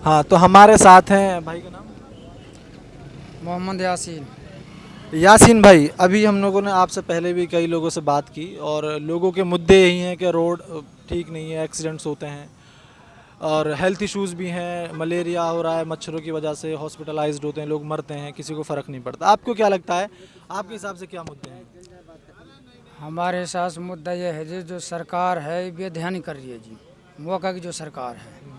हाँ, तो हमारे साथ हैं भाई का नाम मोहम्मद यासीन। यासीन भाई। अभी हम लोगों ने आपसे पहले भी कई लोगों से बात की और लोगों के मुद्दे यही हैं कि रोड ठीक नहीं है, एक्सीडेंट्स होते हैं और हेल्थ इश्यूज़ भी हैं, मलेरिया हो रहा है, मच्छरों की वजह से हॉस्पिटलाइज्ड होते हैं लोग, मरते हैं, किसी को फ़र्क नहीं पड़ता। आपको क्या लगता है, आपके हिसाब से क्या मुद्दे हैं? हमारे हिसाब से मुद्दा यह है जी, जो सरकार है ये ध्यान नहीं कर रही है जी। मौका की जो सरकार है,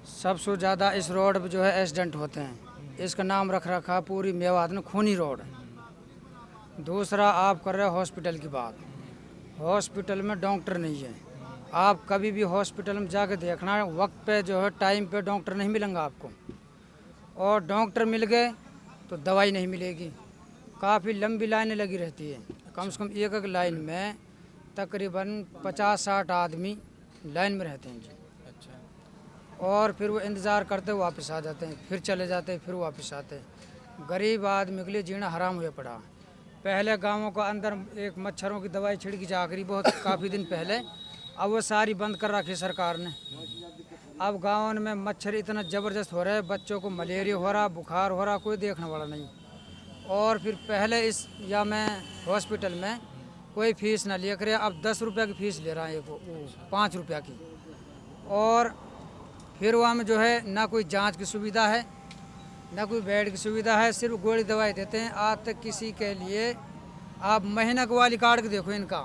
सबसे ज़्यादा इस रोड पर जो है एक्सीडेंट होते हैं। इसका नाम रख रखा पूरी मेवात में खूनी रोड। दूसरा आप कर रहे हो हॉस्पिटल की बात। हॉस्पिटल में डॉक्टर नहीं है। आप कभी भी हॉस्पिटल में जाकर देखना, वक्त पे जो है टाइम पे डॉक्टर नहीं मिलेंगे आपको, और डॉक्टर मिल गए तो दवाई नहीं मिलेगी। काफ़ी लंबी लाइनें लगी रहती है। कम से कम एक एक लाइन में तकरीबन 50-60 आदमी लाइन में रहते हैं जी। और फिर वो इंतज़ार करते वापस आ जाते हैं, फिर चले जाते हैं, फिर वापस आते हैं। गरीब आदमी के लिए जीना हराम हुए पड़ा। पहले गांवों के अंदर एक मच्छरों की दवाई छिड़की जा करी बहुत काफ़ी दिन पहले, अब वो सारी बंद कर रखी सरकार ने। अब गाँव में मच्छर इतना ज़बरदस्त हो रहा है, बच्चों को मलेरिया हो रहा, बुखार हो रहा, कोई देखने वाला नहीं। और फिर पहले इस या मैं हॉस्पिटल में कोई फ़ीस ना लिया करे, अब 10 रुपये की फ़ीस ले रहा है वो 5 रुपया की। और फिर वहाँ में जो है ना कोई जांच की सुविधा है, ना कोई बेड की सुविधा है, सिर्फ गोली दवाई देते हैं। आज तक किसी के लिए आप महीना को वाली कार्ड के देखो इनका,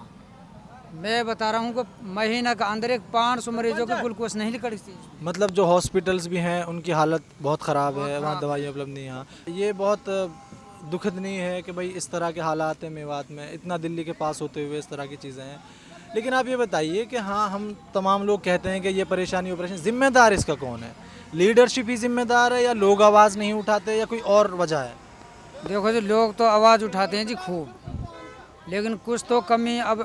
मैं बता रहा हूँ कि महीना का अंदर एक 500 मरीजों को ग्लूकोज नहीं निकलती थी। मतलब जो हॉस्पिटल्स भी हैं उनकी हालत बहुत ख़राब है, वहाँ दवाइयाँ उपलब्ध नहीं हैं। ये बहुत दुखद नहीं है कि भाई इस तरह के हालात हैं मेवात में, इतना दिल्ली के पास होते हुए इस तरह की चीज़ें हैं। लेकिन आप ये बताइए कि हाँ, हम तमाम लोग कहते हैं कि ये परेशानी ज़िम्मेदार इसका कौन है? लीडरशिप ही ज़िम्मेदार है या लोग आवाज़ नहीं उठाते या कोई और वजह है? देखो जी, लोग तो आवाज़ उठाते हैं जी खूब, लेकिन कुछ तो कमी अब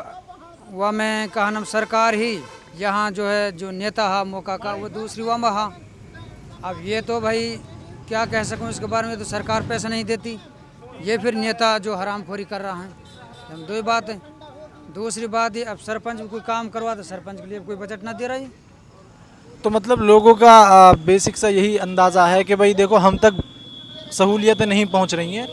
वह मैं कहा नाम सरकार ही यहाँ जो है जो नेता हा मौका का वो दूसरी वह में हा। अब ये तो भाई क्या कह सकूँ इसके बारे में, तो सरकार पैसा नहीं देती, ये फिर नेता जो हरामखोरी कर रहा है। हम दो ही बात है। दूसरी बात ये, अब सरपंच कोई काम करवा तो सरपंच के लिए कोई बजट ना दे रहा है। तो मतलब लोगों का बेसिक सा यही अंदाज़ा है कि भाई देखो हम तक सहूलियतें नहीं पहुंच रही हैं।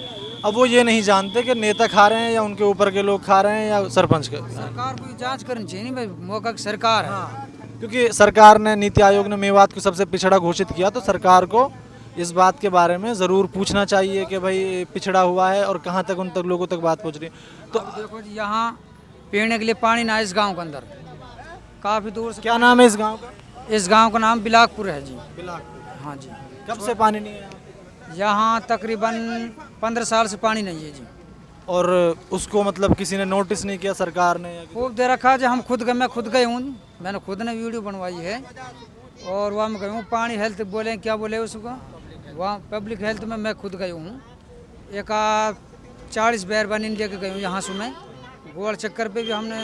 अब वो ये नहीं जानते कि नेता खा रहे हैं या उनके ऊपर के लोग खा रहे हैं या सरपंच का। सरकार को जांच करनी चाहिए नहीं भाई, मौका की सरकार है। हाँ, क्योंकि सरकार ने, नीति आयोग ने मेवात को सबसे पिछड़ा घोषित किया, तो सरकार को इस बात के बारे में ज़रूर पूछना चाहिए कि भाई पिछड़ा हुआ है और कहाँ तक उन तक लोगों तक बात पहुँच रही है। तो देखो जी, यहाँ पीने के लिए पानी ना इस गांव के अंदर, काफ़ी दूर से। क्या नाम है इस गांव का? इस गांव का नाम बिलाकपुर है जी। बिलाकपुर। हाँ जी। कब से पानी नहीं है? यहाँ तकरीबन 15 साल से पानी नहीं है जी। और उसको मतलब किसी ने नोटिस नहीं किया, सरकार ने? खूब दे रखा है। हम खुद गए, मैं खुद गए हूँ, मैंने खुद ने वीडियो बनवाई है। और वहाँ मैं गई हूँ, पानी हेल्थ बोले क्या बोले उसको, वहाँ पब्लिक हेल्थ में मैं खुद गई हूँ। एक 40 बैरबानी लेके गई हूँ यहाँ से मैं। गोल चक्कर पे भी हमने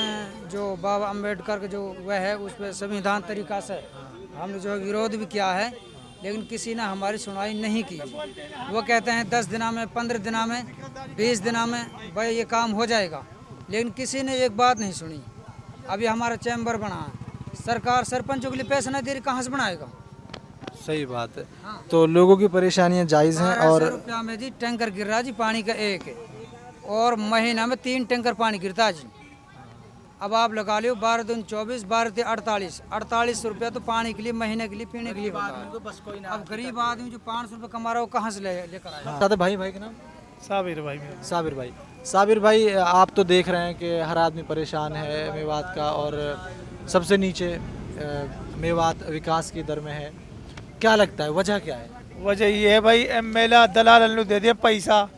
जो बाबा अम्बेडकर का जो वह है उस पर संविधान तरीका से हमने जो विरोध भी किया है, लेकिन किसी ने हमारी सुनवाई नहीं की। वो कहते हैं 10 दिना में, 15 दिना में, 20 दिना में भाई ये काम हो जाएगा, लेकिन किसी ने एक बात नहीं सुनी। अभी हमारा चैम्बर बना है, सरकार सरपंचों के लिए पैसा नहीं दे रही, कहाँ से बनाएगा? सही बात है। तो लोगों की परेशानियां जायज़ हैं। और 1200 रुपया में जी टैंकर गिर रहा जी पानी का एक, और महीना में 3 टैंकर पानी गिरता है जी। अब आप लगा लो 12 दूनी 24, 12 ते 48 रुपया तो पानी के लिए महीने के लिए पीने के लिए होता है। अब गरीब आदमी जो 500 रुपये कमा रहा है वो कहाँ से लेकर आएगा? दादा भाई के नाम? साबिर भाई मेरा। साबिर भाई। साबिर भाई, आप तो देख रहे हैं कि हर आदमी परेशान है मेवात का, और सबसे नीचे मेवात विकास की दर में है। क्या लगता है वजह क्या है? वजह ये है भाई, एमएलए दलाल अल्लू दे दिए पैसा,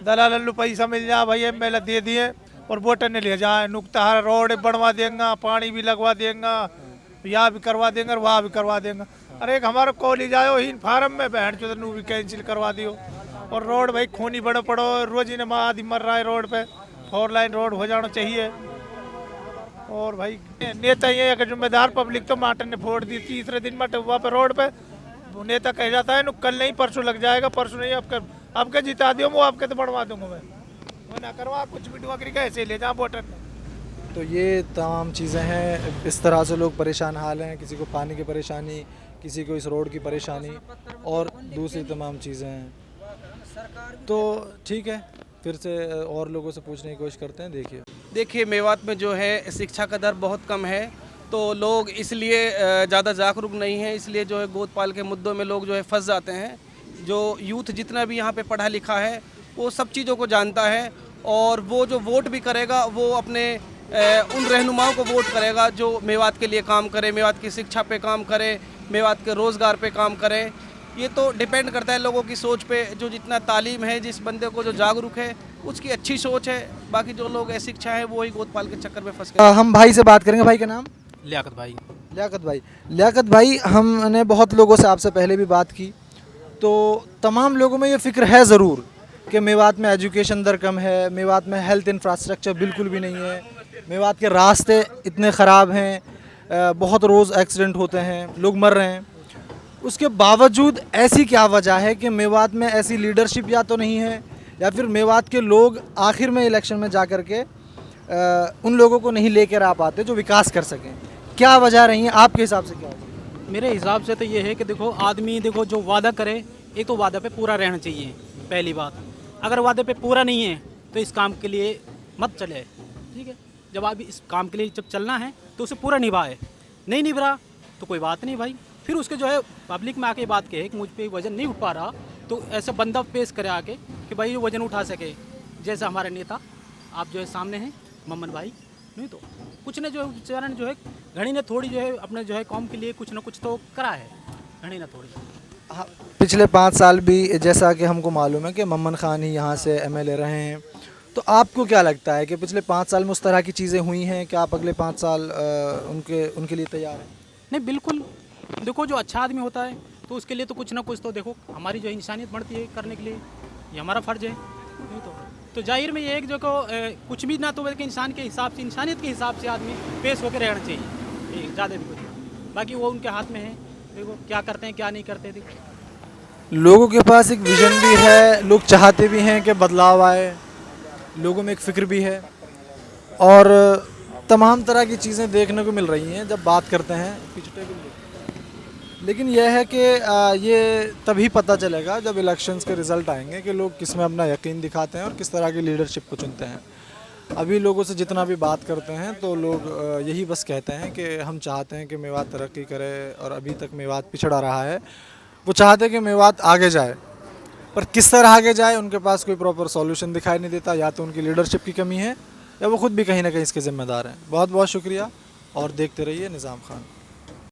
दलाल अल्लू पैसा मिल जाए भाई, एमएलए दे दिए और वोटर ने ले जाए, नुकता हर रोड बनवा देंगे, पानी भी लगवा देंगे, यहाँ भी करवा देंगे और वहाँ भी करवा देंगे। अरे एक हमारा कॉलेज आयो ही फार्म में बहन चो भी कैंसिल करवा दियो। और रोड भाई खूनी बड़ो पड़ो, रोज ही माँ आदमी मर रहा है रोड पे। 4 लाइन रोड हो जाना चाहिए। और भाई नेता ये कि जिम्मेदार पब्लिक तो माटन ने फोड़ दी, तीसरे दिन मट वहाँ पे रोड पे नेता कह जाता है कल नहीं परसों लग जाएगा, परसों नहीं आपके जिता दियो, वो आपके तो बढ़वा दूंगा मैं, वो ना करवा कुछ भी डुआकरी कैसे ले जा वोटर ने। तो ये तमाम चीज़ें हैं, इस तरह से लोग परेशान हाल हैं। किसी को पानी की परेशानी, किसी को इस रोड की परेशानी और दूसरी तमाम चीज़ें हैं। तो ठीक है, फिर से और लोगों से पूछने की कोशिश करते हैं। देखिए मेवात में जो है शिक्षा का दर बहुत कम है, तो लोग इसलिए ज़्यादा जागरूक नहीं है, इसलिए जो है गोदपाल के मुद्दों में लोग जो है फंस जाते हैं। जो यूथ जितना भी यहाँ पे पढ़ा लिखा है वो सब चीज़ों को जानता है, और वो जो वोट भी करेगा वो अपने उन रहनुमाओं को वोट करेगा जो मेवात के लिए काम करे, मेवात की शिक्षा पे काम करे, मेवात के रोज़गार पे काम करे। ये तो डिपेंड करता है लोगों की सोच पे। जो जितना तालीम है, जिस बंदे को जो जागरूक है उसकी अच्छी सोच है, बाकी जो लोग अशिक्षा है वो ही गोदपाल के चक्कर में फंस गए। हम भाई से बात करेंगे। भाई का नाम? लियाकत भाई। लियाकत भाई, हमने बहुत लोगों से आपसे पहले भी बात की, तो तमाम लोगों में ये फ़िक्र है ज़रूर कि मेवात में एजुकेशन दर कम है, मेवात में हेल्थ इंफ्रास्ट्रक्चर बिल्कुल भी नहीं है, मेवात के रास्ते इतने ख़राब हैं, बहुत रोज़ एक्सीडेंट होते हैं, लोग मर रहे हैं। उसके बावजूद ऐसी क्या वजह है कि मेवात में ऐसी लीडरशिप या तो नहीं है, या फिर मेवात के लोग आखिर में इलेक्शन में जा कर के उन लोगों को नहीं लेकर आ पाते जो विकास कर सकें? क्या वजह रही है आपके हिसाब से? क्या होगा? मेरे हिसाब से तो ये है कि देखो आदमी देखो जो वादा करे, एक तो वादा पे पूरा रहना चाहिए पहली बात। अगर वादे पे पूरा नहीं है तो इस काम के लिए मत चले, ठीक है। जब आप इस काम के लिए जब चलना है तो उसे पूरा निभाए, नहीं निभा तो कोई बात नहीं भाई, फिर उसके जो है पब्लिक में आके बात कहे कि मुझ पे वज़न नहीं उठ पा रहा, तो ऐसा बंदा पेश करे आके कि भाई ये वज़न उठा सके। जैसे हमारे नेता आप जो है सामने हैं मम्मन भाई, नहीं तो कुछ ने जो है चरण जो है घड़ी ने थोड़ी जो है अपने जो है कौम के लिए कुछ ना कुछ तो करा है, घड़ी ना थोड़ी। हाँ, पिछले 5 साल भी जैसा कि हमको मालूम है कि मम्मन खान ही यहाँ से एमएलए रहे हैं, तो आपको क्या लगता है कि पिछले 5 साल में उस तरह की चीज़ें हुई हैं कि आप अगले 5 साल उनके लिए तैयार हैं? नहीं बिल्कुल, देखो जो अच्छा आदमी होता है तो उसके लिए तो कुछ ना कुछ तो देखो हमारी जो इंसानियत बढ़ती है करने के लिए, ये हमारा फ़र्ज़ है, नहीं तो जाहिर में ये एक जो को कुछ भी ना तो बल्कि इंसान के हिसाब से, इंसानियत के हिसाब से आदमी पेश होकर रहना चाहिए, ज़्यादा भी कुछ। बाकी वो उनके हाथ में है, देखो क्या करते हैं क्या नहीं करते। देखो लोगों के पास एक विज़न भी है, लोग चाहते भी हैं कि बदलाव आए, लोगों में एक फ़िक्र भी है, और तमाम तरह की चीज़ें देखने को मिल रही हैं जब बात करते हैं पिछले भी। लेकिन यह है कि ये तभी पता चलेगा जब इलेक्शंस के रिज़ल्ट आएंगे कि लोग किस में अपना यकीन दिखाते हैं और किस तरह की लीडरशिप को चुनते हैं। अभी लोगों से जितना भी बात करते हैं तो लोग यही बस कहते हैं कि हम चाहते हैं कि मेवात तरक्की करे, और अभी तक मेवात पिछड़ा रहा है। वो चाहते हैं कि मेवात आगे जाए, पर किस तरह आगे जाए उनके पास कोई प्रॉपर सॉल्यूशन दिखाई नहीं देता। या तो उनकी लीडरशिप की कमी है या वो खुद भी कहीं ना कहीं इसके ज़िम्मेदार हैं। बहुत बहुत शुक्रिया, और देखते रहिए निज़ाम खान।